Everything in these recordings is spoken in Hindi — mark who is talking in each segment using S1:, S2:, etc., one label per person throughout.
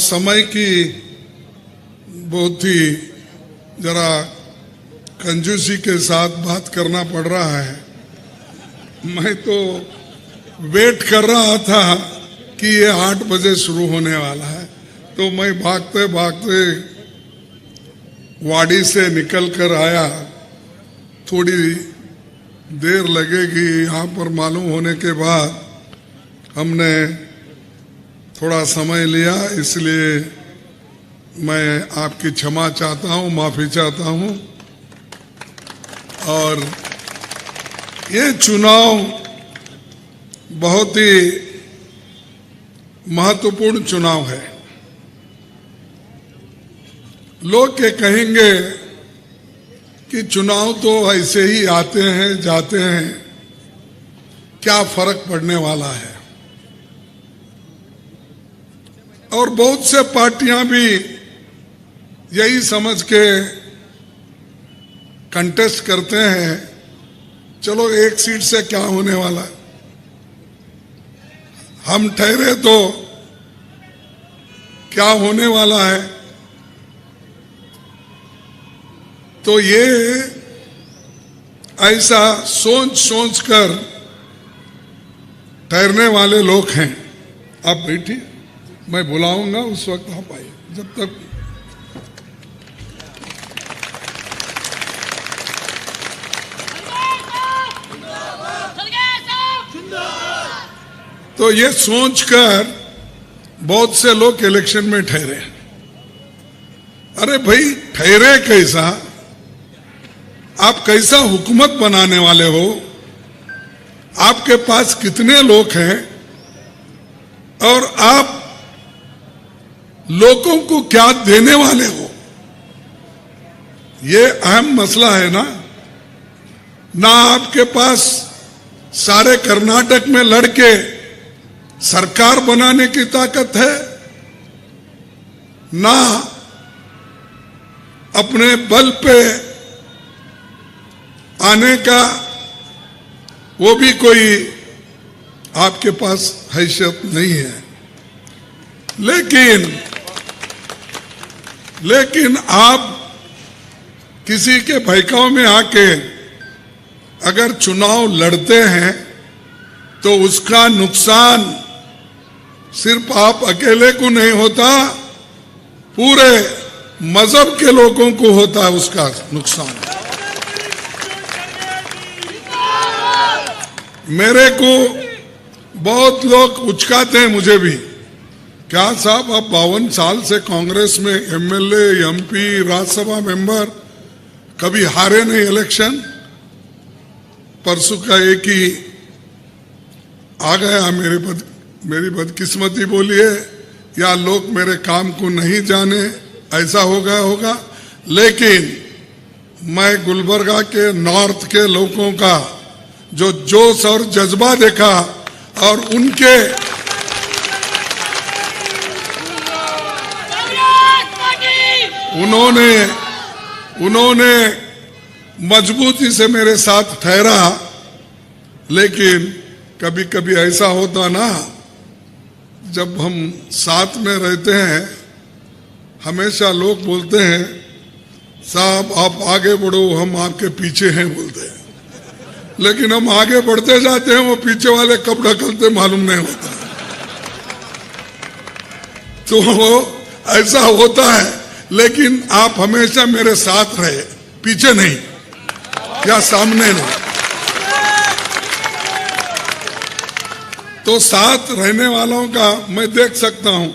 S1: समय की बहुत ही जरा कंजूसी के साथ बात करना पड़ रहा है। मैं तो वेट कर रहा था कि ये 8 बजे शुरू होने वाला है, तो मैं भागते भागते वाड़ी से निकल कर आया। थोड़ी देर लगेगी यहाँ पर मालूम होने के बाद हमने थोड़ा समय लिया, इसलिए मैं आपकी क्षमा चाहता हूँ, माफी चाहता हूँ। और ये चुनाव बहुत ही महत्वपूर्ण चुनाव है। लोग ये कहेंगे कि चुनाव तो ऐसे ही आते हैं जाते हैं, क्या फर्क पड़ने वाला है। और बहुत से पार्टियां भी यही समझ के कंटेस्ट करते हैं, चलो 1 सीट से क्या होने वाला है, हम ठहरे तो क्या होने वाला है। तो ये ऐसा सोच सोच कर ठहरने वाले लोग हैं। आप बैठिए, मैं बुलाऊंगा उस वक्त आप आइए। जब तक तो ये सोचकर बहुत से लोग इलेक्शन में ठहरे। अरे भाई, ठहरे कैसा? आप कैसा हुकूमत बनाने वाले हो? आपके पास कितने लोग हैं और आप लोगों को क्या देने वाले हो? ये अहम मसला है ना। ना आपके पास सारे कर्नाटक में लड़के सरकार बनाने की ताकत है, ना अपने बल पे आने का वो भी कोई आपके पास हैसियत नहीं है। लेकिन आप किसी के बहकाव में आके अगर चुनाव लड़ते हैं तो उसका नुकसान सिर्फ आप अकेले को नहीं होता, पूरे मजहब के लोगों को होता है उसका नुकसान। मेरे को बहुत लोग उचकाते हैं, मुझे भी, क्या साहब आप 52 साल से कांग्रेस में एमएलए, एमपी, राज्यसभा मेंबर, कभी हारे नहीं इलेक्शन। परसों का एक ही आ गया, मेरी बदकिस्मती बोलिए या लोग मेरे काम को नहीं जाने, ऐसा हो गया होगा। लेकिन मैं गुलबर्गा के नॉर्थ के लोगों का जो जोश और जज्बा देखा और उन्होंने मजबूती से मेरे साथ ठहरा। लेकिन कभी कभी ऐसा होता ना, जब हम साथ में रहते हैं, हमेशा लोग बोलते हैं साहब आप आगे बढ़ो, हम आपके पीछे हैं बोलते हैं। लेकिन हम आगे बढ़ते जाते हैं, वो पीछे वाले कब ढकलते मालूम नहीं होता। तो वो ऐसा होता है। लेकिन आप हमेशा मेरे साथ रहे, पीछे नहीं या सामने नहीं। तो साथ रहने वालों का मैं देख सकता हूं,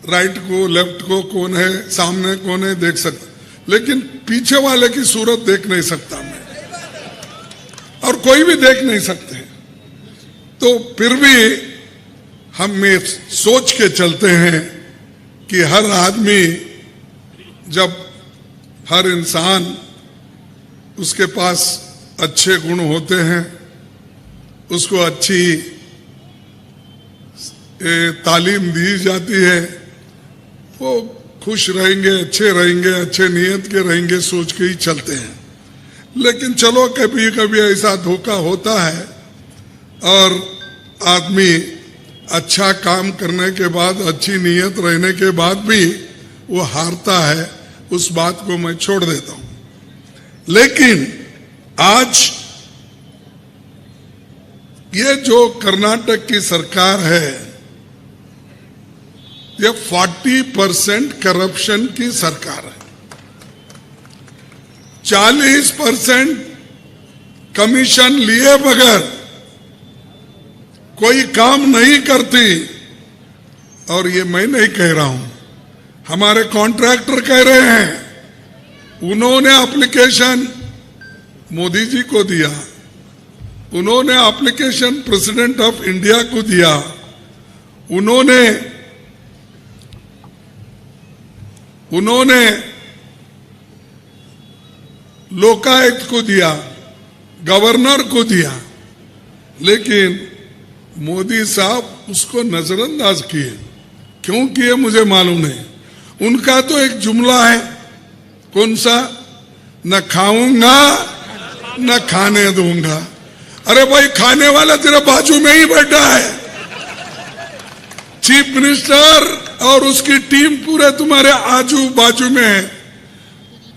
S1: राइट को, लेफ्ट को, कौन है सामने, कौन है देख सकता, लेकिन पीछे वाले की सूरत देख नहीं सकता मैं, और कोई भी देख नहीं सकते। तो फिर भी हम ये सोच के चलते हैं कि हर आदमी, जब हर इंसान, उसके पास अच्छे गुण होते हैं, उसको अच्छी तालीम दी जाती है, वो खुश रहेंगे, अच्छे नियत के रहेंगे, सोच के ही चलते हैं। लेकिन चलो कभी कभी ऐसा धोखा होता है और आदमी अच्छा काम करने के बाद, अच्छी नीयत रहने के बाद भी वो हारता है, उस बात को मैं छोड़ देता हूं। लेकिन आज ये जो कर्नाटक की सरकार है, ये 40% करप्शन की सरकार है। 40% कमीशन लिए बगैर कोई काम नहीं करती। और ये मैं नहीं कह रहा हूं, हमारे कॉन्ट्रैक्टर कह रहे हैं। उन्होंने एप्लीकेशन मोदी जी को दिया, उन्होंने एप्लीकेशन प्रेसिडेंट ऑफ इंडिया को दिया, उन्होंने लोकायुक्त को दिया, गवर्नर को दिया, लेकिन मोदी साहब उसको नजरअंदाज किए। क्यों किए मुझे मालूम नहीं। उनका तो एक जुमला है, कौन सा? न खाऊंगा न खाने दूंगा। अरे भाई, खाने वाला तेरे बाजू में ही बैठा है। चीफ मिनिस्टर और उसकी टीम पूरे तुम्हारे आजू बाजू में है,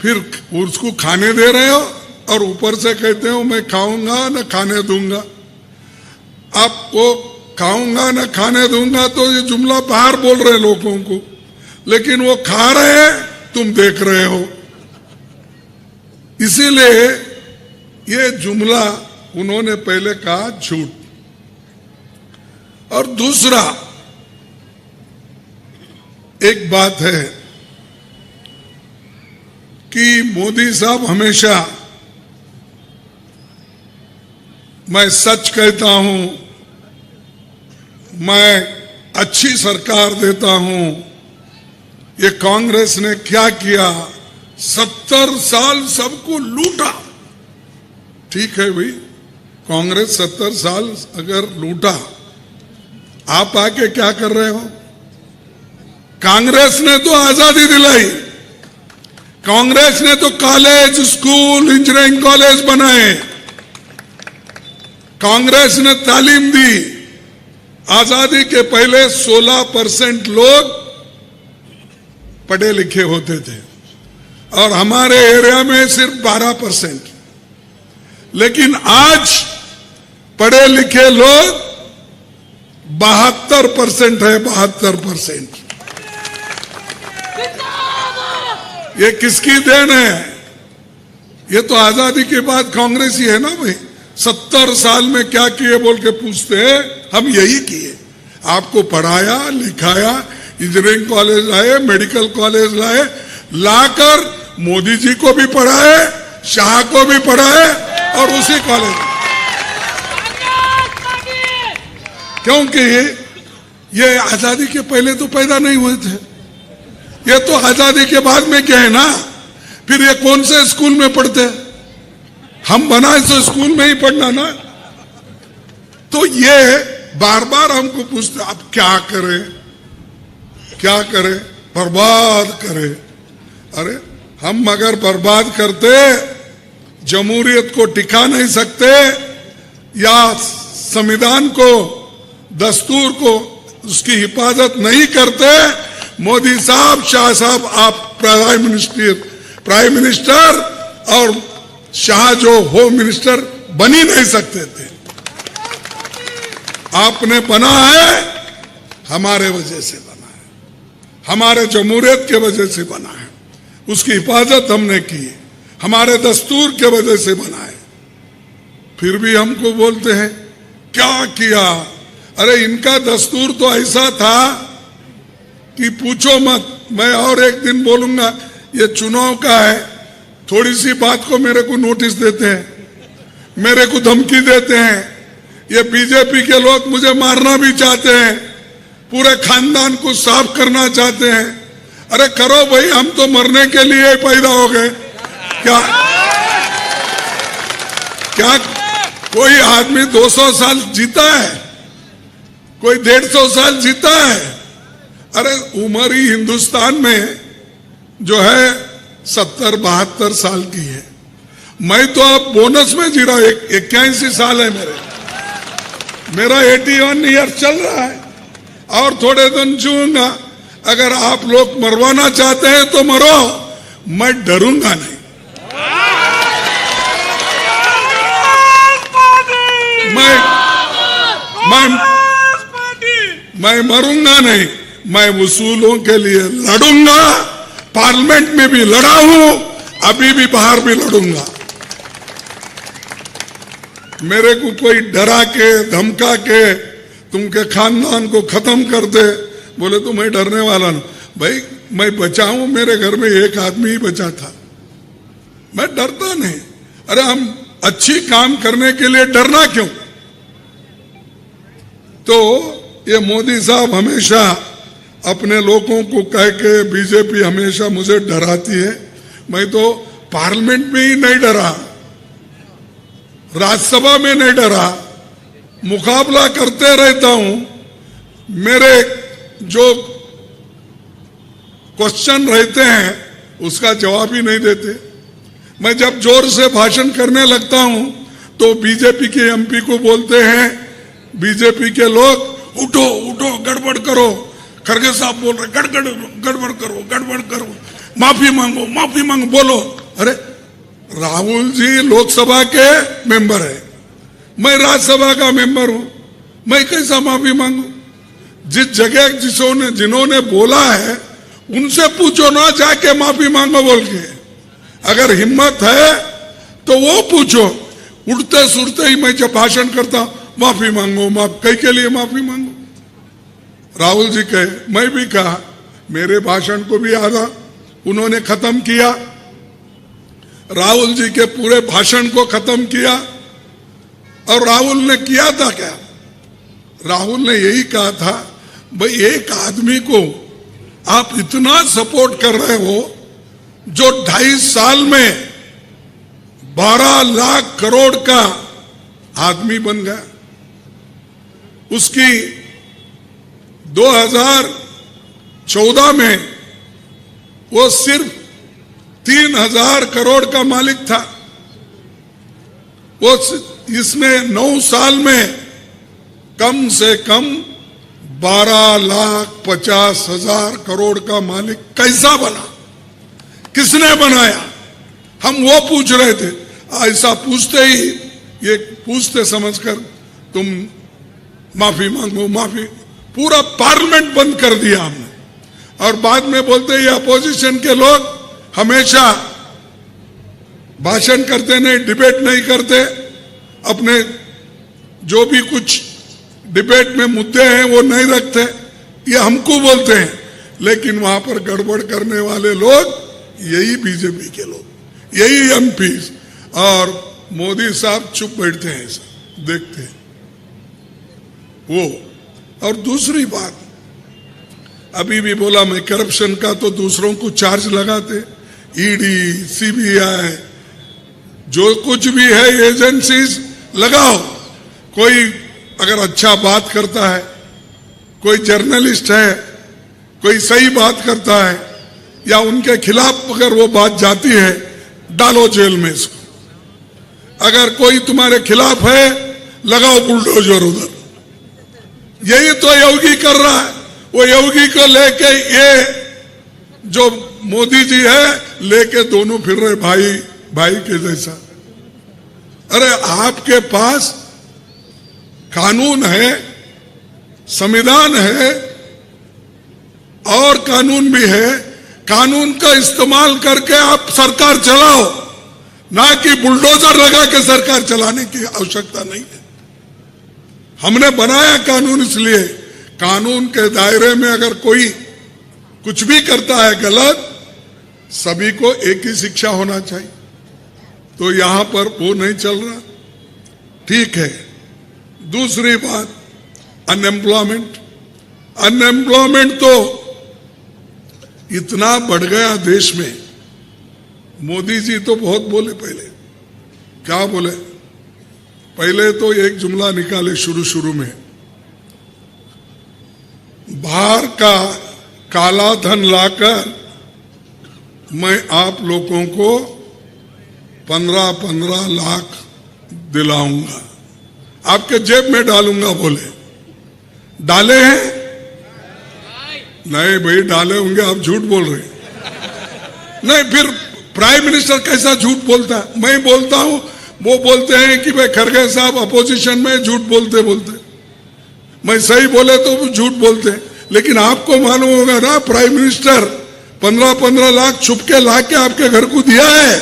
S1: फिर उसको खाने दे रहे हो और ऊपर से कहते हो मैं खाऊंगा न खाने दूंगा। आप वो खाऊंगा न खाने दूंगा तो ये जुमला बाहर बोल रहे लोगों को, लेकिन वो खा रहे हैं, तुम देख रहे हो। इसीलिए ये जुमला उन्होंने पहले कहा झूठ। और दूसरा एक बात है कि मोदी साहब हमेशा, मैं सच कहता हूं, मैं अच्छी सरकार देता हूं। ये कांग्रेस ने क्या किया? 70 साल सबको लूटा। ठीक है भाई, कांग्रेस 70 साल अगर लूटा, आप आके क्या कर रहे हो? कांग्रेस ने तो आजादी दिलाई, कांग्रेस ने तो कॉलेज, स्कूल, इंजीनियरिंग कॉलेज बनाए, कांग्रेस ने तालीम दी। आजादी के पहले 16% लोग पढ़े लिखे होते थे और हमारे एरिया में सिर्फ 12%। लेकिन आज पढ़े लिखे लोग 72% है। 72%। ये किसकी देन है? ये तो आजादी के बाद कांग्रेस ही है ना भाई। 70 साल में क्या किए बोल के पूछते हैं, हम यही किए। आपको पढ़ाया लिखाया, इंजीनियरिंग कॉलेज लाए, मेडिकल कॉलेज लाए, लाकर मोदी जी को भी पढ़ाए, शाह को भी पढ़ाए और उसी कॉलेज। क्योंकि ये आजादी के पहले तो पैदा नहीं हुए थे, ये तो आजादी के बाद में क्या है ना। फिर ये कौन से स्कूल में पढ़ते? हम बनाए तो स्कूल में ही पढ़ना ना। तो ये बार बार हमको पूछते, अब क्या करें, क्या करें? बर्बाद करें। अरे हम अगर बर्बाद करते, जमहूरियत को टिका नहीं सकते, या संविधान को, दस्तूर को, उसकी हिफाजत नहीं करते, मोदी साहब, शाह साहब, आप प्राइम मिनिस्टर और शाह जो होम मिनिस्टर बन ही नहीं सकते थे। आपने बना है, हमारे वजह से बना है, हमारे जमहूरियत के वजह से बना है, उसकी हिफाजत हमने की, हमारे दस्तूर के वजह से बना है। फिर भी हमको बोलते हैं क्या किया? अरे इनका दस्तूर तो ऐसा था कि पूछो मत। मैं और एक दिन बोलूंगा, ये चुनाव का है, थोड़ी सी बात को मेरे को नोटिस देते हैं, मेरे को धमकी देते हैं। ये बीजेपी के लोग मुझे मारना भी चाहते हैं, पूरे खानदान को साफ करना चाहते हैं। अरे करो भाई, हम तो मरने के लिए पैदा हो गए। क्या कोई आदमी 200 साल जीता है? कोई 150 साल जीता है? अरे उम्र ही हिंदुस्तान में जो है 70-72 साल की है। मैं तो अब बोनस में जी रहा हूं, 81 साल है मेरा 81 ईयर चल रहा है। और थोड़े दिन जीऊंगा। अगर आप लोग मरवाना चाहते हैं तो मरो, मैं डरूंगा नहीं। मैं मरूंगा नहीं, मैं उसूलों के लिए लड़ूंगा। पार्लियामेंट में भी लड़ा हूं, अभी भी बाहर भी लड़ूंगा। मेरे को कोई डरा के धमका के तुमके खानदान को खत्म कर दे बोले तो मैं डरने वाला नहीं। भाई मैं बचा हूं, मेरे घर में एक आदमी ही बचा था, मैं डरता नहीं। अरे हम अच्छी काम करने के लिए डरना क्यों? तो ये मोदी साहब हमेशा अपने लोगों को कह के बीजेपी हमेशा मुझे डराती है। मैं तो पार्लियामेंट में ही नहीं डरा, राज्यसभा में नहीं डरा, मुकाबला करते रहता हूं। मेरे जो क्वेश्चन रहते हैं उसका जवाब ही नहीं देते। मैं जब जोर से भाषण करने लगता हूं तो बीजेपी के एमपी को बोलते हैं बीजेपी के लोग, उठो उठो गड़बड़ करो। खड़गे साहब बोल रहे गड़बड़ करो गड़बड़ करो, माफी मांगो माफी मांगो, बोलो। अरे राहुल जी लोकसभा के मेंबर है, मैं राज्यसभा का मेंबर हूं, मैं कैसा माफी मांगू? जिस जगह जिन्होंने बोला है उनसे पूछो ना जाके माफी मांगो बोल के। अगर हिम्मत है तो वो पूछो। उड़ते सुड़ते ही मैं जब भाषण करता माफी मांगो, कई के लिए माफी मांगो? राहुल जी कहे, मैं भी कहा, मेरे भाषण को भी आधा उन्होंने खत्म किया, राहुल जी के पूरे भाषण को खत्म किया। और राहुल ने किया था क्या? राहुल ने यही कहा था, भाई एक आदमी को आप इतना सपोर्ट कर रहे हो जो 2.5 साल में 12 लाख करोड़ का आदमी बन गया। उसकी 2014 में वो सिर्फ 3,000 करोड़ का मालिक था। वो इसमें 9 साल में कम से कम 12,50,000 करोड़ का मालिक कैसा बना? किसने बनाया? हम वो पूछ रहे थे। ऐसा पूछते ही ये पूछते समझकर तुम माफी मांगो माफी, पूरा पार्लियामेंट बंद कर दिया हमने। और बाद में बोलते ये अपोजिशन के लोग हमेशा भाषण करते नहीं, डिबेट नहीं करते, अपने जो भी कुछ डिबेट में मुद्दे हैं वो नहीं रखते, ये हमको बोलते हैं। लेकिन वहां पर गड़बड़ करने वाले लोग यही बीजेपी के लोग, यही एमपी। और मोदी साहब चुप बैठते हैं, ऐसा देखते हैं वो। और दूसरी बात, अभी भी बोला मैं करप्शन का तो दूसरों को चार्ज लगाते, ईडी सीबीआई जो कुछ भी है एजेंसीज लगाओ। कोई अगर अच्छा बात करता है, कोई जर्नलिस्ट है, कोई सही बात करता है या उनके खिलाफ अगर वो बात जाती है, डालो जेल में इसको। अगर कोई तुम्हारे खिलाफ है, लगाओ बुलडोजर उधर। यही तो योगी कर रहा है। वो योगी को लेके ये जो मोदी जी है लेके दोनों फिर रहे भाई भाई के जैसा। अरे आपके पास कानून है, संविधान है और कानून भी है। कानून का इस्तेमाल करके आप सरकार चलाओ, ना कि बुलडोजर लगा के सरकार चलाने की आवश्यकता नहीं है। हमने बनाया कानून इसलिए, कानून के दायरे में अगर कोई कुछ भी करता है गलत, सभी को एक ही शिक्षा होना चाहिए। तो यहां पर वो नहीं चल रहा, ठीक है। दूसरी बात, अनएम्प्लॉयमेंट तो इतना बढ़ गया देश में। मोदी जी तो बहुत बोले पहले, क्या बोले? पहले तो एक जुमला निकाले शुरू में, बाहर का काला धन लाकर मैं आप लोगों को 15-15 लाख दिलाऊंगा, आपके जेब में डालूंगा। बोले डाले हैं? नहीं भाई, डाले होंगे, आप झूठ बोल रहे हैं। नहीं, फिर प्राइम मिनिस्टर कैसा झूठ बोलता है? मैं बोलता हूं, वो बोलते हैं कि भाई खड़गे साहब अपोजिशन में झूठ बोलते बोलते, मैं सही बोले तो वो झूठ बोलते। लेकिन आपको मालूम होगा ना, प्राइम मिनिस्टर 15-15 लाख छुपके लाके आपके घर को दिया है,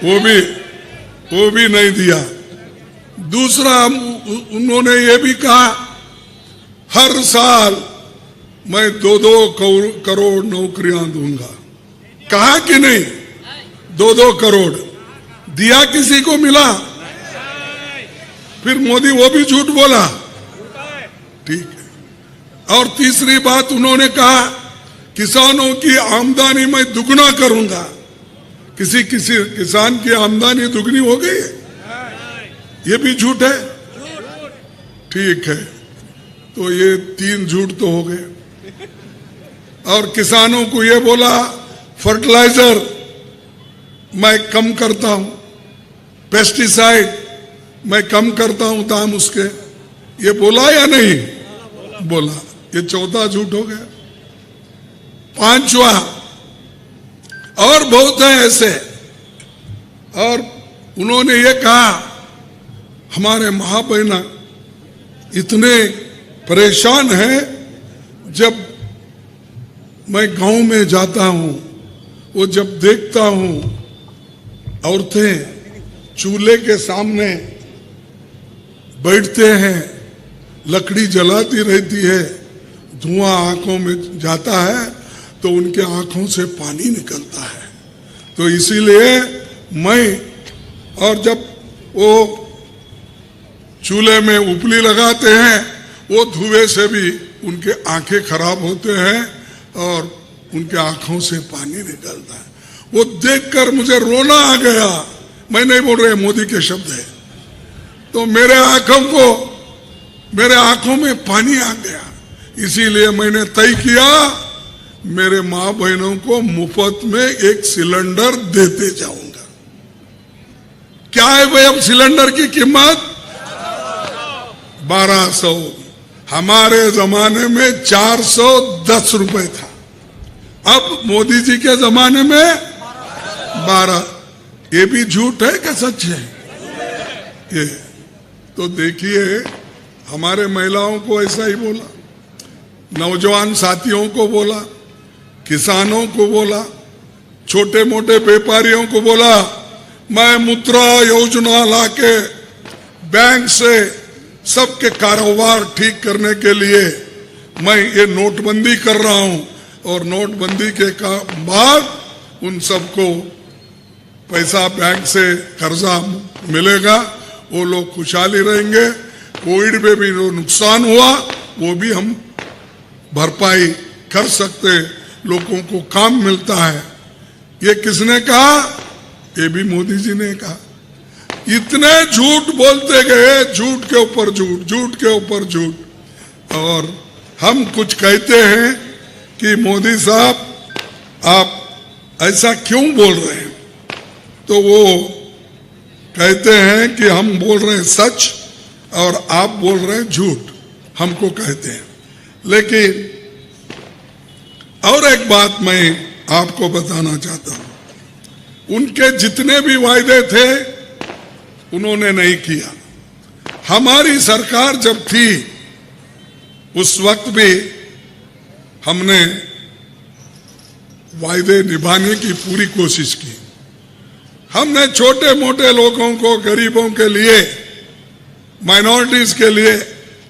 S1: वो भी नहीं दिया। दूसरा, उन्होंने ये भी कहा हर साल मैं 2-2 करोड़ नौकरियां दूंगा। कहा कि नहीं? 2-2 करोड़ दिया, किसी को मिला? फिर मोदी वो भी झूठ बोला, ठीक है। और तीसरी बात उन्होंने कहा किसानों की आमदनी मैं दुगना करूंगा। किसी किसान की आमदनी दुगनी हो गई है? ये भी झूठ है, ठीक है। तो ये 3 झूठ तो हो गए। और किसानों को ये बोला फर्टिलाइजर मैं कम करता हूं, पेस्टिसाइड मैं कम करता हूं दाम उसके, ये बोला या नहीं बोला? ये 14 झूठ हो गया। 5वां, और बहुत है ऐसे। और उन्होंने ये कहा हमारे माँ बहना इतने परेशान हैं, जब मैं गांव में जाता हूं, वो जब देखता हूं औरतें चूल्हे के सामने बैठते हैं, लकड़ी जलाती रहती है, धुआं आंखों में जाता है तो उनके आंखों से पानी निकलता है। तो इसीलिए मैं, और जब वो चूल्हे में उपली लगाते हैं, वो धुएं से भी उनके आंखें खराब होते हैं और उनके आंखों से पानी निकलता है। वो देखकर मुझे रोना आ गया। मैं नहीं बोल रहे, मोदी के शब्द है। तो मेरे आंखों में पानी आ गया। इसीलिए मैंने तय किया मेरे माँ बहनों को मुफ्त में 1 सिलेंडर देते जाऊंगा। क्या है भाई अब सिलेंडर की कीमत? 1200। हमारे जमाने में 410 रुपए था, अब मोदी जी के जमाने में 12। ये भी झूठ है क्या सच है? ये तो देखिए, हमारे महिलाओं को ऐसा ही बोला, नौजवान साथियों को बोला, किसानों को बोला, छोटे मोटे व्यापारियों को बोला, मैं मुद्रा योजना लाके बैंक से सबके कारोबार ठीक करने के लिए मैं ये नोटबंदी कर रहा हूं, और नोटबंदी के बाद उन सबको पैसा बैंक से कर्जा मिलेगा, वो लोग खुशहाली रहेंगे। कोविड में भी जो नुकसान हुआ वो भी हम भरपाई कर सकते, लोगों को काम मिलता है। ये किसने कहा? ये भी मोदी जी ने कहा। इतने झूठ बोलते गए, झूठ के ऊपर झूठ, झूठ के ऊपर झूठ। और हम कुछ कहते हैं कि मोदी साहब आप ऐसा क्यों बोल रहे हैं, तो वो कहते हैं कि हम बोल रहे हैं सच और आप बोल रहे हैं झूठ, हमको कहते हैं। लेकिन और एक बात मैं आपको बताना चाहता हूं, उनके जितने भी वायदे थे उन्होंने नहीं किया। हमारी सरकार जब थी उस वक्त भी हमने वायदे निभाने की पूरी कोशिश की। हमने छोटे मोटे लोगों को, गरीबों के लिए, माइनॉरिटीज के लिए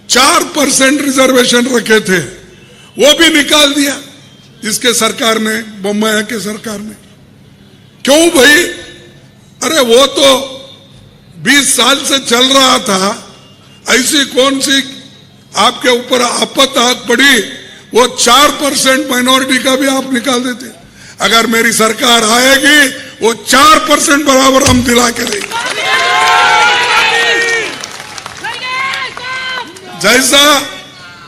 S1: 4% रिजर्वेशन रखे थे, वो भी निकाल दिया इसके सरकार ने, बम्बई के सरकार ने। क्यों भाई? अरे वो तो 20 साल से चल रहा था, ऐसी कौन सी आपके ऊपर आपत आग पड़ी? वो 4% माइनॉरिटी का भी आप निकाल देते। अगर मेरी सरकार आएगी वो 4% बराबर हम दिला के देंगे। जैसा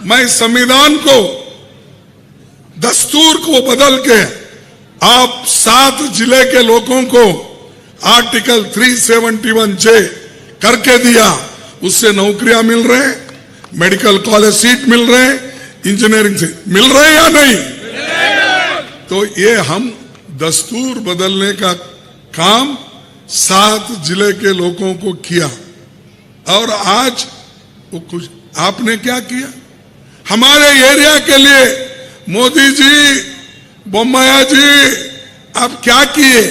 S1: मैं संविधान को, दस्तूर को बदल के आप 7 जिले के लोगों को आर्टिकल 371(j) करके दिया, उससे नौकरियां मिल रहे, मेडिकल कॉलेज सीट मिल रहे, इंजीनियरिंग से मिल रहे या नहीं? तो ये हम दस्तूर बदलने का काम 7 जिले के लोगों को किया और आज वो कुछ आपने क्या किया हमारे एरिया के लिए? मोदी जी, बोम्मैया जी, आप क्या किए?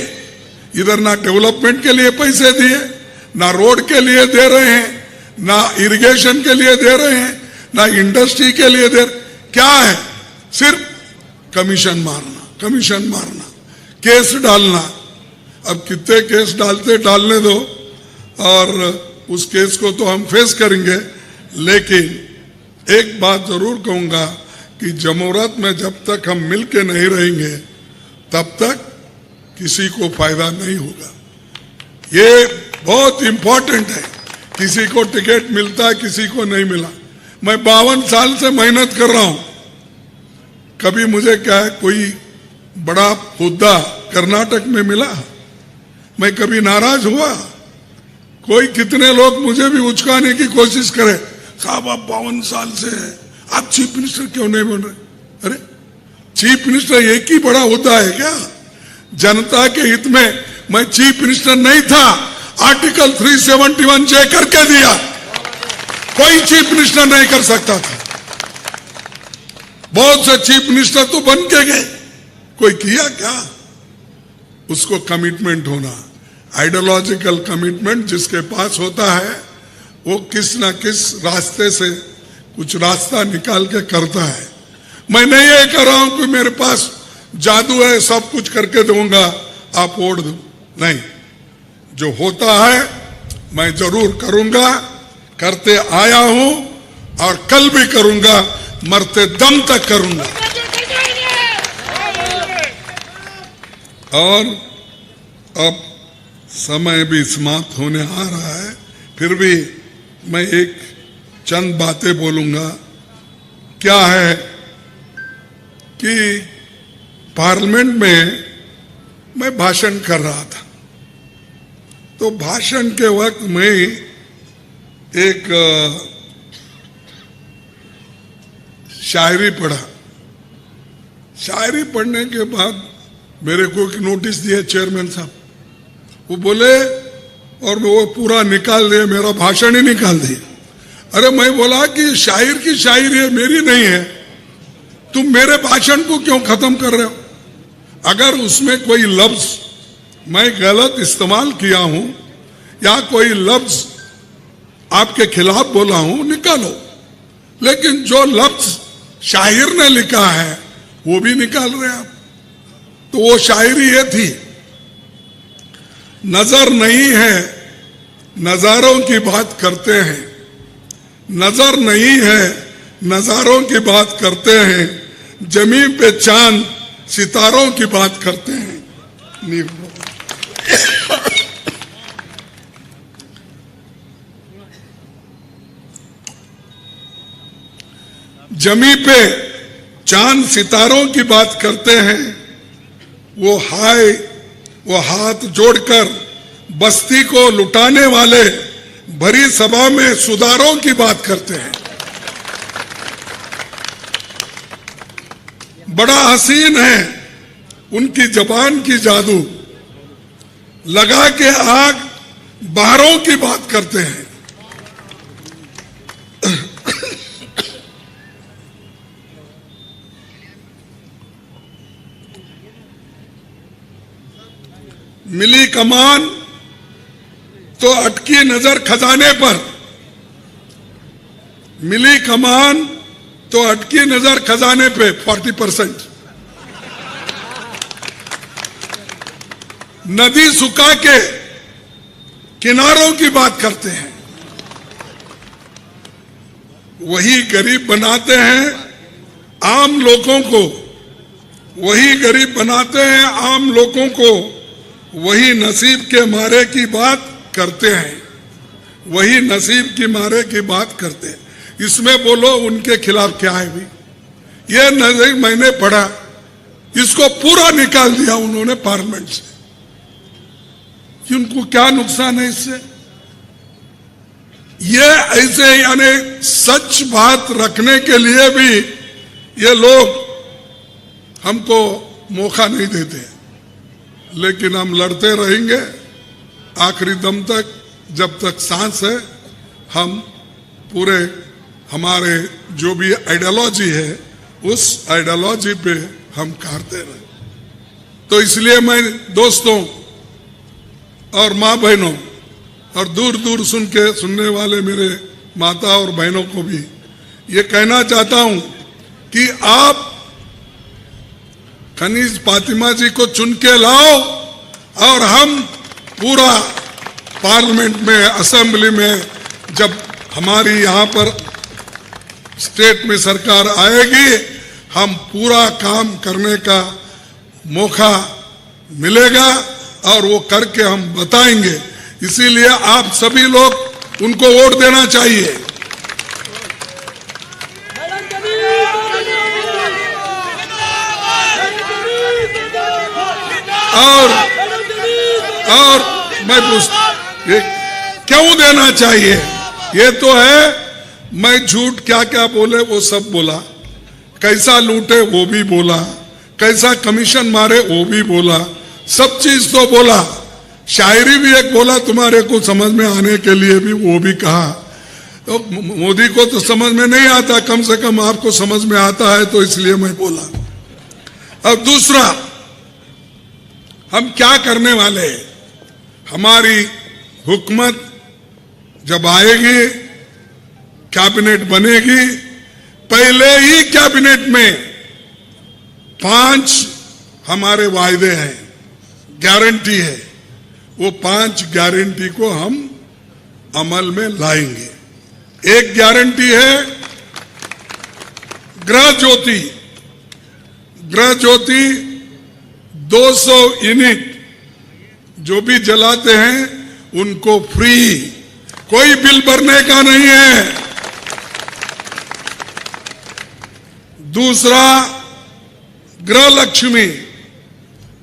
S1: इधर ना डेवलपमेंट के लिए पैसे दिए, ना रोड के लिए दे रहे हैं, ना इरिगेशन के लिए दे रहे हैं, ना इंडस्ट्री के लिए दे रहे। क्या है? सिर्फ कमीशन मारना, केस डालना। अब कितने केस डालने दो, और उस केस को तो हम फेस करेंगे। लेकिन एक बात जरूर कहूंगा कि जमहूरियत में जब तक हम मिलके नहीं रहेंगे तब तक किसी को फायदा नहीं होगा। ये बहुत इंपॉर्टेंट है। किसी को टिकट मिलता है, किसी को नहीं मिला। मैं 52 साल से मेहनत कर रहा हूं। कभी मुझे क्या है कोई बड़ा हुद्दा कर्नाटक में मिला? मैं कभी नाराज हुआ? कोई कितने लोग मुझे भी उचकाने की कोशिश करे, साहब आप 52 साल से हैं, आप चीफ मिनिस्टर क्यों नहीं बन रहे? अरे चीफ मिनिस्टर एक ही बड़ा हुद्दा है क्या? जनता के हित में मैं चीफ मिनिस्टर नहीं था, आर्टिकल 371 जे करके दिया। कोई चीफ मिनिस्टर नहीं कर सकता था। बहुत से चीफ मिनिस्टर तो बन के गए, कोई किया क्या? उसको कमिटमेंट होना, आइडियोलॉजिकल कमिटमेंट जिसके पास होता है वो किस ना किस रास्ते से कुछ रास्ता निकाल के करता है। मैं नहीं ये कर रहा हूं कि मेरे पास जादू है, सब कुछ करके दूंगा, आप वोट दो। नहीं, जो होता है मैं जरूर करूंगा, करते आया हूं और कल भी करूंगा, मरते दम तक करूंगा। और अब समय भी समाप्त होने आ रहा है, फिर भी मैं एक चंद बातें बोलूंगा। क्या है कि पार्लियामेंट में मैं भाषण कर रहा था, तो भाषण के वक्त मैं एक शायरी पढ़ा। शायरी पढ़ने के बाद मेरे को एक नोटिस दिया चेयरमैन साहब, वो बोले, और वो पूरा निकाल दिया, मेरा भाषण ही निकाल दिया। अरे मैं बोला कि शायर की शायरी है, मेरी नहीं है, तुम मेरे भाषण को क्यों खत्म कर रहे हो? अगर उसमें कोई लफ्ज मैं गलत इस्तेमाल किया हूं या कोई लफ्ज आपके खिलाफ बोला हूं, निकालो, लेकिन जो लफ्ज शायर ने लिखा है वो भी निकाल रहे आप। तो वो शायरी ये थी, नजर नहीं है नजारों की बात करते हैं, नजर नहीं है नजारों की बात करते हैं, जमीन पे चांद सितारों की बात करते हैं। जमीन पे चांद सितारों की बात करते हैं, वो हाथ जोड़कर बस्ती को लुटाने वाले भरी सभा में सुधारों की बात करते हैं। बड़ा हसीन है उनकी जबान की जादू, लगा के आग बाहरों की बात करते हैं। मिली कमान तो अटकी नजर खजाने पर, मिली कमान तो अटकी नजर खजाने पे 40%। नदी सुखा के किनारों की बात करते हैं, वही गरीब बनाते हैं आम लोगों को, वही गरीब बनाते हैं आम लोगों को, वही नसीब के मारे की बात करते हैं, वही नसीब की मारे की बात करते हैं। इसमें बोलो उनके खिलाफ क्या है भी? ये नजर मैंने पढ़ा, इसको पूरा निकाल दिया उन्होंने पार्लियामेंट से कि उनको क्या नुकसान है इससे। ये ऐसे यानी सच बात रखने के लिए भी ये लोग हमको मौका नहीं देते, लेकिन हम लड़ते रहेंगे आखिरी दम तक। जब तक सांस है हम पूरे हमारे जो भी आइडियोलॉजी है उस आइडियोलॉजी पे हम करते रहे। तो इसलिए मैं दोस्तों और माँ बहनों और दूर दूर सुनने वाले मेरे माता और बहनों को भी ये कहना चाहता हूं कि आप खनीज फातिमा जी को चुन के लाओ और हम पूरा पार्लियामेंट में, असेंबली में, जब हमारी यहाँ पर स्टेट में सरकार आएगी, हम पूरा काम करने का मौका मिलेगा और वो करके हम बताएंगे। इसीलिए आप सभी लोग उनको वोट देना चाहिए। और मैं पूछता ये क्यों देना चाहिए? ये तो है मैं झूठ क्या क्या बोले वो सब बोला, कैसा लूटे वो भी बोला, कैसा कमीशन मारे वो भी बोला, सब चीज तो बोला। शायरी भी एक बोला तुम्हारे को समझ में आने के लिए भी, वो भी कहा। तो मोदी को तो समझ में नहीं आता, कम से कम आपको समझ में आता है, तो इसलिए मैं बोला। अब दूसरा, हम क्या करने वाले हैं? हमारी हुकूमत जब आएगी, कैबिनेट बनेगी, पहले ही कैबिनेट में 5 हमारे वायदे हैं, गारंटी है। वो 5 गारंटी को हम अमल में लाएंगे। एक गारंटी है गृह ज्योति। गृह ज्योति 200 यूनिट जो भी जलाते हैं उनको फ्री, कोई बिल भरने का नहीं है। दूसरा, गृह लक्ष्मी,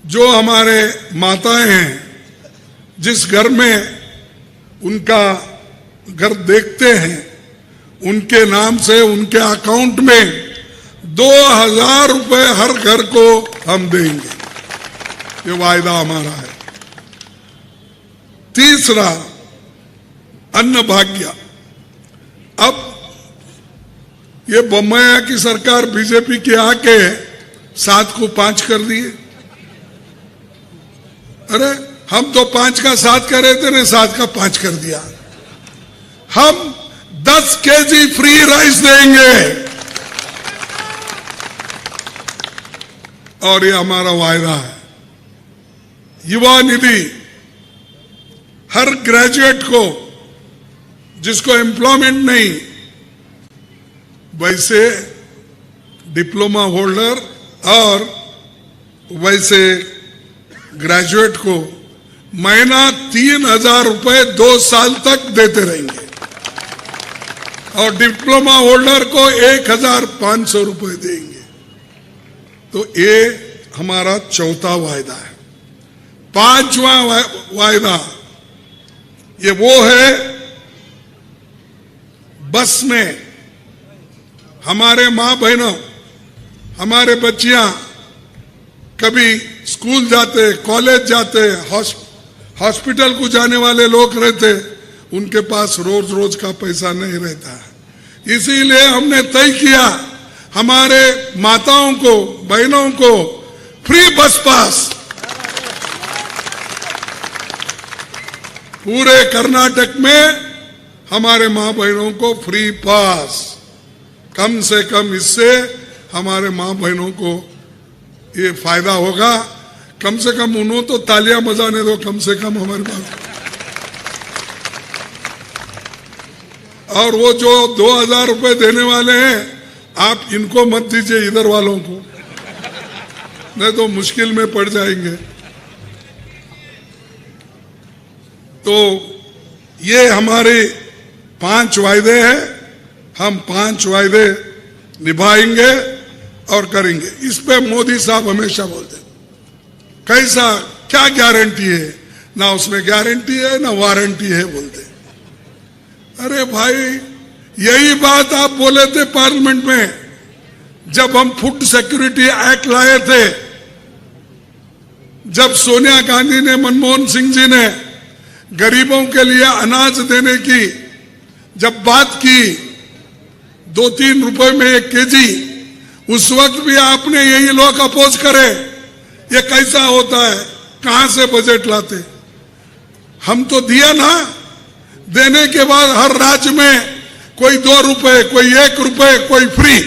S1: जो हमारे माताएं हैं, जिस घर में उनका घर देखते हैं, उनके नाम से उनके अकाउंट में 2000 रुपए हर घर को हम देंगे। ये वायदा हमारा है। तीसरा, अन्न भाग्य। अब ये बोम्मैया की सरकार बीजेपी की आके 7 को 5 कर दिए। अरे हम तो 5 का 7 कर रहे थे ना, 7 का 5 कर दिया। हम 10 केजी फ्री राइस देंगे और ये हमारा वायदा है। युवा निधि, हर ग्रेजुएट को जिसको एम्प्लॉयमेंट नहीं, वैसे डिप्लोमा होल्डर और वैसे ग्रेजुएट को महीना 3000 रुपए 2 साल तक देते रहेंगे और डिप्लोमा होल्डर को 1500 रुपए देंगे। तो ये हमारा चौथा वायदा है। 5वां वायदा ये वो है, बस में हमारे माँ बहनों, हमारे बच्चियां कभी स्कूल जाते, कॉलेज जाते, हॉस्पिटल को जाने वाले लोग रहते, उनके पास रोज रोज का पैसा नहीं रहता है। इसीलिए हमने तय किया हमारे माताओं को, बहनों को फ्री बस पास। पूरे कर्नाटक में हमारे माँ बहनों को फ्री पास। कम से कम इससे हमारे माँ बहनों को ये फायदा होगा। कम से कम उन्होंने तो तालियां बजाने दो, कम से कम हमारे पास। और वो जो 2000 रुपए देने वाले हैं, आप इनको मत दीजिए, इधर वालों को, नहीं तो मुश्किल में पड़ जाएंगे। तो ये हमारे 5 वायदे हैं। हम 5 वायदे निभाएंगे और करेंगे। इस पे मोदी साहब हमेशा बोलते हैं, कैसा क्या गारंटी है? ना उसमें गारंटी है ना वारंटी है बोलते। अरे भाई, यही बात आप बोले थे पार्लियामेंट में जब हम फूड सिक्योरिटी एक्ट लाए थे, जब सोनिया गांधी ने, मनमोहन सिंह जी ने गरीबों के लिए अनाज देने की जब बात की, 2-3 रुपए में 1 केजी, उस वक्त भी आपने यही लोग अपोज करे। ये कैसा होता है, कहां से बजट लाते? हम तो दिया ना, देने के बाद हर राज्य में कोई 2 रुपए, कोई 1 रुपए, कोई फ्री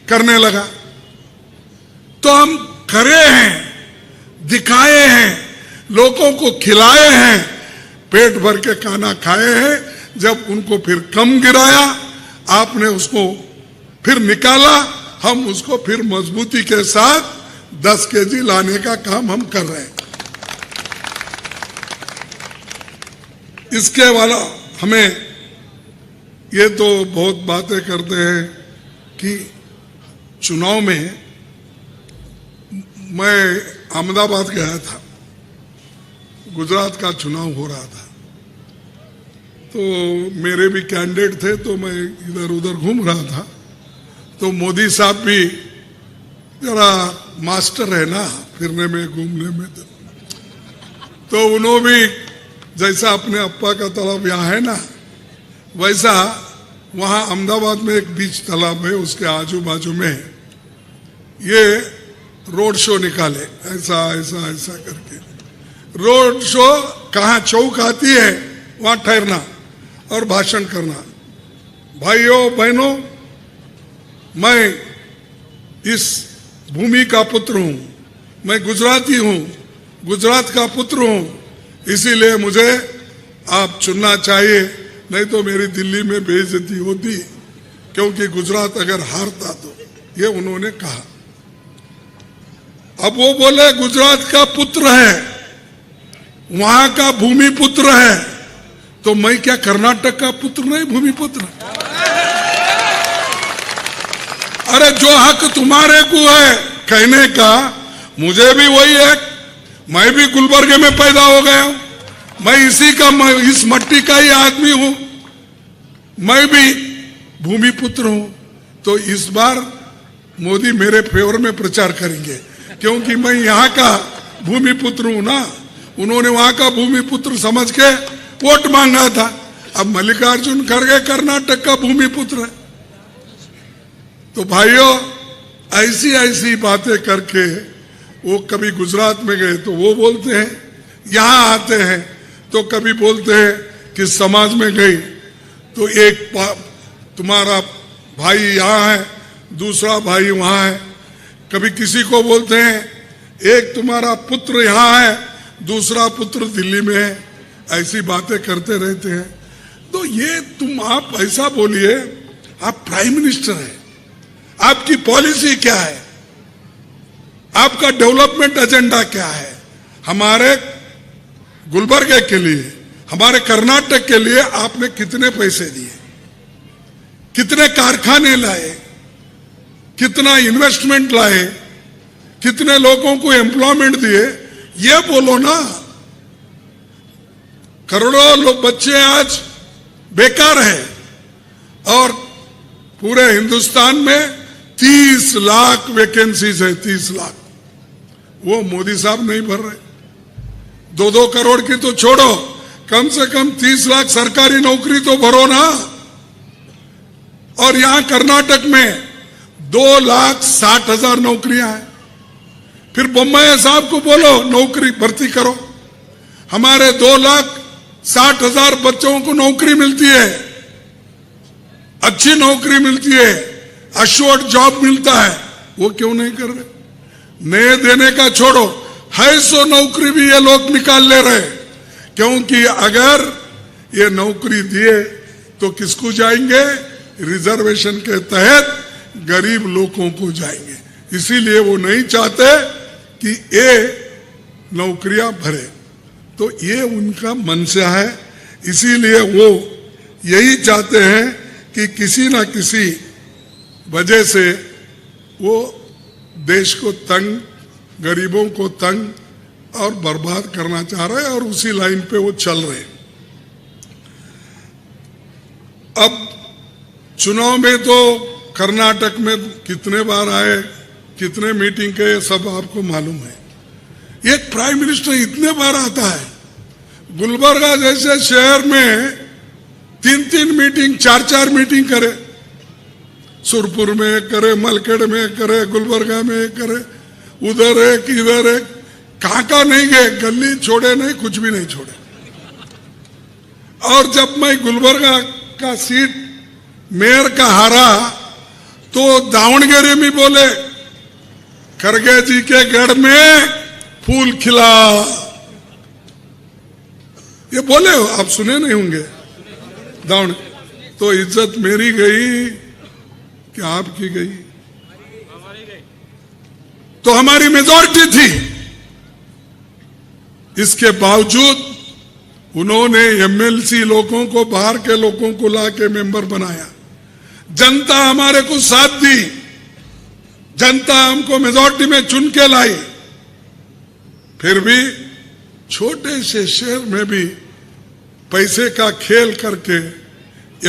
S1: करने लगा। तो हम करे हैं, दिखाए हैं, लोगों को खिलाए हैं, पेट भर के खाना खाए हैं। जब उनको फिर कम गिराया, आपने उसको फिर निकाला, हम उसको फिर मजबूती के साथ 10 केजी लाने का काम हम कर रहे हैं। इसके वाला हमें ये तो बहुत बातें करते हैं कि चुनाव में मैं अहमदाबाद गया था, गुजरात का चुनाव हो रहा था, तो मेरे भी कैंडिडेट थे, तो मैं इधर उधर घूम रहा था। तो मोदी साहब भी जरा मास्टर है ना फिरने में, घूमने में, तो उन्होंने भी जैसा अपने अप्पा का तालाब यहाँ है ना, वैसा वहाँ अहमदाबाद में एक बीच तालाब है, उसके आजू बाजू में ये रोड शो निकाले, ऐसा ऐसा ऐसा करके। रोड शो कहाँ चौक आती है वहां ठहरना और भाषण करना। भाइयों बहनों, मैं इस भूमि का पुत्र हूं, मैं गुजराती हूं, गुजरात का पुत्र हूं, इसीलिए मुझे आप चुनना चाहिए, नहीं तो मेरी दिल्ली में बेइज्जती होती, क्योंकि गुजरात अगर हारता तो। ये उन्होंने कहा। अब वो बोले गुजरात का पुत्र है, वहां का भूमि पुत्र है, तो मैं क्या कर्नाटक का पुत्र नहीं, भूमि पुत्र? अरे जो हक तुम्हारे को है कहने का, मुझे भी वही है। मैं भी गुलबर्गे में पैदा हो गया हूं, मैं इस मट्टी का ही आदमी हूं, मैं भी भूमि पुत्र हूं। तो इस बार मोदी मेरे फेवर में प्रचार करेंगे, क्योंकि मैं यहाँ का भूमि पुत्र हूं ना। उन्होंने वहां का भूमि पुत्र समझ के वोट मांगा था। अब मल्लिकार्जुन खड़गे कर्नाटक का भूमि पुत्र है। तो भाइयों, ऐसी ऐसी बातें करके वो कभी गुजरात में गए तो वो बोलते हैं, यहाँ आते हैं तो कभी बोलते हैं कि समाज में गई तो एक तुम्हारा भाई यहाँ है, दूसरा भाई वहाँ है। कभी किसी को बोलते हैं एक तुम्हारा पुत्र यहाँ है, दूसरा पुत्र दिल्ली में है। ऐसी बातें करते रहते हैं। तो ये आप ऐसा बोलिए, आप प्राइम मिनिस्टर हैं, आपकी पॉलिसी क्या है, आपका डेवलपमेंट एजेंडा क्या है? हमारे गुलबर्गे के लिए, हमारे कर्नाटक के लिए आपने कितने पैसे दिए, कितने कारखाने लाए, कितना इन्वेस्टमेंट लाए, कितने लोगों को एम्प्लॉयमेंट दिए, ये बोलो ना। करोड़ों लोग बच्चे आज बेकार हैं और पूरे हिंदुस्तान में 30 लाख वैकेंसीज है, 30 लाख। वो मोदी साहब नहीं भर रहे। 2-2 करोड़ की तो छोड़ो, कम से कम 30 लाख सरकारी नौकरी तो भरो ना। और यहां कर्नाटक में 2,60,000 नौकरियां हैं। फिर बोम्मई साहब को बोलो नौकरी भर्ती करो। हमारे 2,60,000 बच्चों को नौकरी मिलती है, अच्छी नौकरी मिलती है, अश्योर्ड जॉब मिलता है, वो क्यों नहीं कर रहे? नए देने का छोड़ो, है सो नौकरी भी ये लोग निकाल ले रहे। क्योंकि अगर ये नौकरी दिए तो किसको जाएंगे? रिजर्वेशन के तहत गरीब लोगों को जाएंगे। इसीलिए वो नहीं चाहते कि ये नौकरियां भरे। तो ये उनका मंशा है। इसीलिए वो यही चाहते हैं कि किसी ना किसी वजह से वो देश को तंग, गरीबों को तंग और बर्बाद करना चाह रहे हैं, और उसी लाइन पे वो चल रहे हैं। अब चुनाव में तो कर्नाटक में कितने बार आए, कितने मीटिंग के, सब आपको मालूम है। एक प्राइम मिनिस्टर इतने बार आता है, गुलबर्गा जैसे शहर में 3-3 मीटिंग, 4-4 मीटिंग करे, सुरपुर में एक करे, मलकेड़ में एक करे, गुलबर्गा में एक करे, उधर एक इधर एक, कहाँ नहीं गए, गली छोड़े नहीं, कुछ भी नहीं छोड़े। और जब मैं गुलबर्गा का सीट मेयर का हारा तो दावणगेरे में बोले खड़गे जी के गढ़ में फूल खिला, ये बोले हो, आप सुने नहीं होंगे दावण। तो इज्जत मेरी गई कि आपकी गई? तो हमारी मेजॉरिटी थी, इसके बावजूद उन्होंने एमएलसी लोगों को, बाहर के लोगों को लाके मेंबर बनाया। जनता हमारे को साथ दी, जनता हमको मेजॉरिटी में चुन के लाई। फिर भी छोटे से शहर में भी पैसे का खेल करके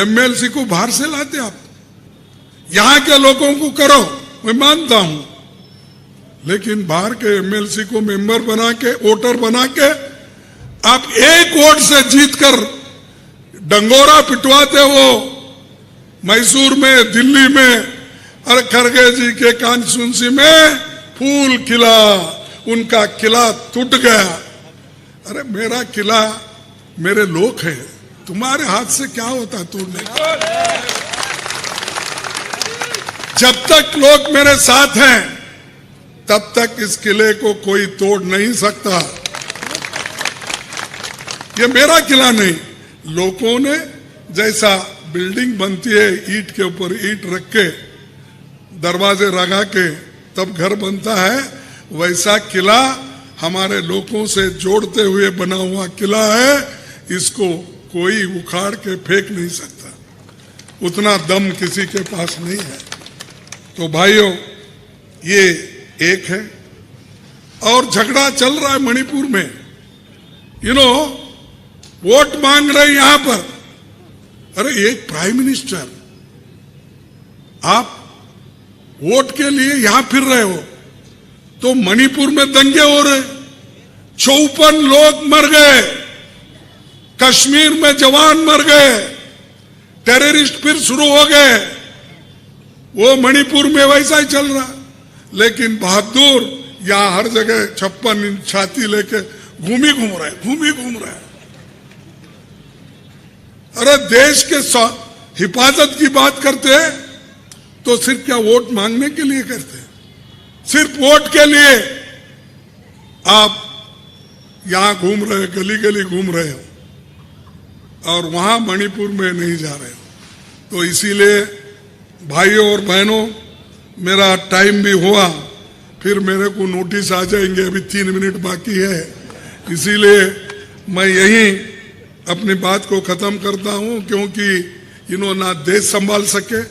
S1: एमएलसी को बाहर से लाते आप। यहां के लोगों को करो, मैं मानता हूं, लेकिन बाहर के एमएलसी को मेंबर बना के, वोटर बना के आप एक वोट से जीतकर डंगोरा पिटवाते हो मैसूर में, दिल्ली में, और खड़गे जी के कॉन्स्टिट्यूंसी में फूल खिला, उनका किला टूट गया। अरे मेरा किला मेरे लोग हैं, तुम्हारे हाथ से क्या होता तोड़ने का? जब तक लोग मेरे साथ हैं तब तक इस किले को कोई तोड़ नहीं सकता। ये मेरा किला नहीं, लोगों ने जैसा बिल्डिंग बनती है ईंट के ऊपर ईंट रख के, दरवाजे लगा के तब घर बनता है, वैसा किला हमारे लोगों से जोड़ते हुए बना हुआ किला है। इसको कोई उखाड़ के फेंक नहीं सकता, उतना दम किसी के पास नहीं है। तो भाइयों, ये एक है। और झगड़ा चल रहा है मणिपुर में, वोट मांग रहे यहां पर। अरे एक प्राइम मिनिस्टर, आप वोट के लिए यहां फिर रहे हो, तो मणिपुर में दंगे हो रहे, 54 लोग मर गए, कश्मीर में जवान मर गए, टेररिस्ट फिर शुरू हो गए। वो मणिपुर में वैसा ही चल रहा। लेकिन बहादुर यहां हर जगह 56 इंच छाती लेके घूम रहे। अरे देश के हिफाजत की बात करते हैं तो सिर्फ क्या वोट मांगने के लिए करते हैं? सिर्फ वोट के लिए आप यहां घूम रहे, गली गली घूम रहे हो, और वहां मणिपुर में नहीं जा रहे हो। तो इसीलिए भाइयों और बहनों, मेरा टाइम भी हुआ, फिर मेरे को नोटिस आ जाएंगे, अभी 3 मिनट बाकी है। इसीलिए मैं यहीं अपनी बात को खत्म करता हूं, क्योंकि इन्होंने ना देश संभाल सके,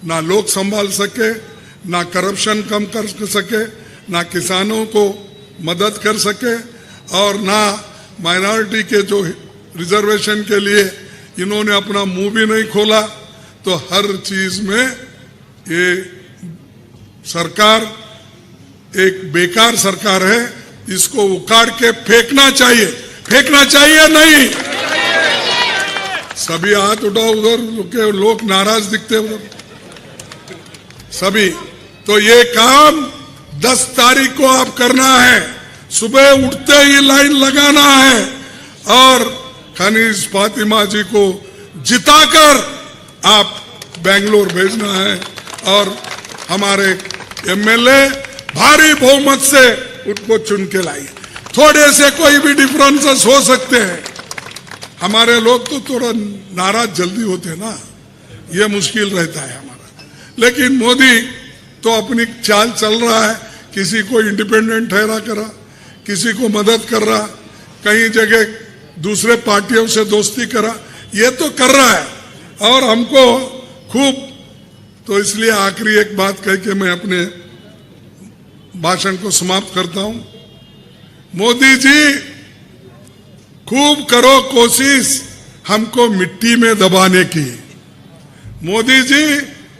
S1: ना लोग संभाल सके, ना करप्शन कम कर सके, ना किसानों को मदद कर सके, और ना माइनॉरिटी के जो रिजर्वेशन के लिए इन्होंने अपना मुंह भी नहीं खोला। तो हर चीज में ये सरकार एक बेकार सरकार है, इसको उखाड़ के फेंकना चाहिए नहीं? सभी हाथ उठाओ, उधर के लोग नाराज दिखते उधर सभी। तो ये काम 10 तारीख को आप करना है, सुबह उठते ही लाइन लगाना है, और खनीज फातिमा जी को जिताकर आप बेंगलोर भेजना है, और हमारे एमएलए भारी बहुमत से उनको चुन के लाइए। थोड़े से कोई भी डिफरेंसेस हो सकते हैं, हमारे लोग तो थोड़ा नाराज जल्दी होते हैं ना, ये मुश्किल रहता है हमारा। लेकिन मोदी तो अपनी चाल चल रहा है, किसी को इंडिपेंडेंट ठहरा करा, किसी को मदद कर रहा, कहीं जगह दूसरे पार्टियों से दोस्ती करा, ये तो कर रहा है, और हमको खूब। तो इसलिए आखिरी एक बात कह के मैं अपने भाषण को समाप्त करता हूं। मोदी जी, खूब करो कोशिश हमको मिट्टी में दबाने की। मोदी जी,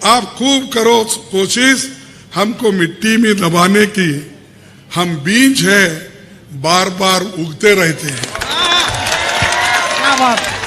S1: आप खूब करो कोशिश हमको मिट्टी में दबाने की। हम बीज है, बार बार उगते रहते हैं।
S2: क्या बात।